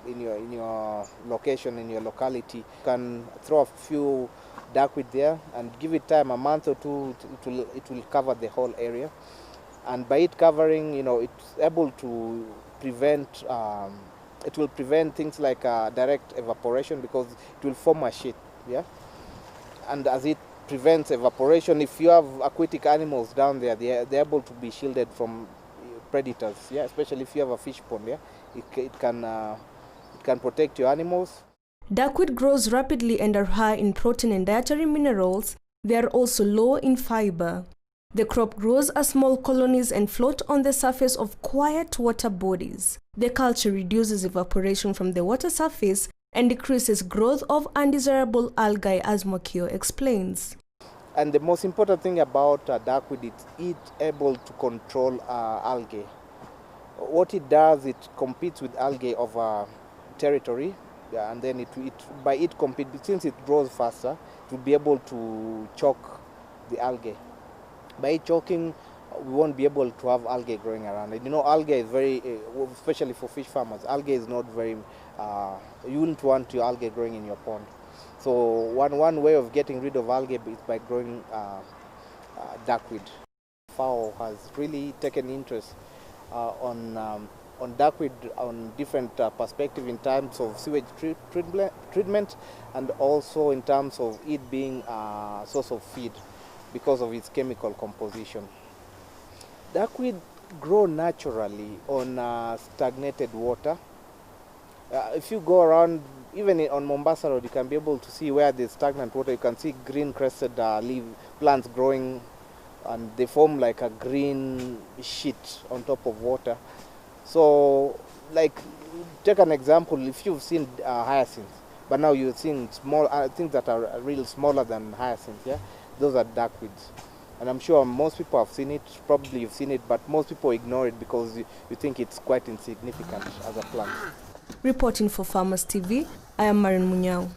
in your location, in your locality. You can throw a few duckweed there and give it time, a month or two, it will cover the whole area. And by it covering, it's able to prevent, it will prevent things like direct evaporation, because it will form a sheet, yeah? And as it prevents evaporation, if you have aquatic animals down there, they're able to be shielded from predators, yeah? Especially if you have a fish pond, yeah? It can protect your animals. Duckweed grows rapidly and are high in protein and dietary minerals. They are also low in fiber. The crop grows as small colonies and float on the surface of quiet water bodies. The culture reduces evaporation from the water surface and decreases growth of undesirable algae, as Mwakio explains. And the most important thing about duckweed is it's able to control algae. What it does, it competes with algae over territory, and then by it compete, since it grows faster, it will be able to choke the algae. By it choking, we won't be able to have algae growing around. And algae is very, especially for fish farmers, algae is not very, you wouldn't want your algae growing in your pond. So one way of getting rid of algae is by growing duckweed. FAO has really taken interest on duckweed on different perspectives, in terms of sewage treatment, and also in terms of it being a source of feed because of its chemical composition. Duckweed grow naturally on stagnated water. If you go around, even on Mombasa Road, you can be able to see where there's stagnant water. You can see green crested leaf plants growing, and they form like a green sheet on top of water. So, like, take an example, if you've seen hyacinths, but now you're seeing small things that are real smaller than hyacinths, yeah? Those are duckweeds. And I'm sure most people have seen it, probably you've seen it, but most people ignore it because you think it's quite insignificant as a plant. Reporting for Farmers TV, I am Robert Mwakio.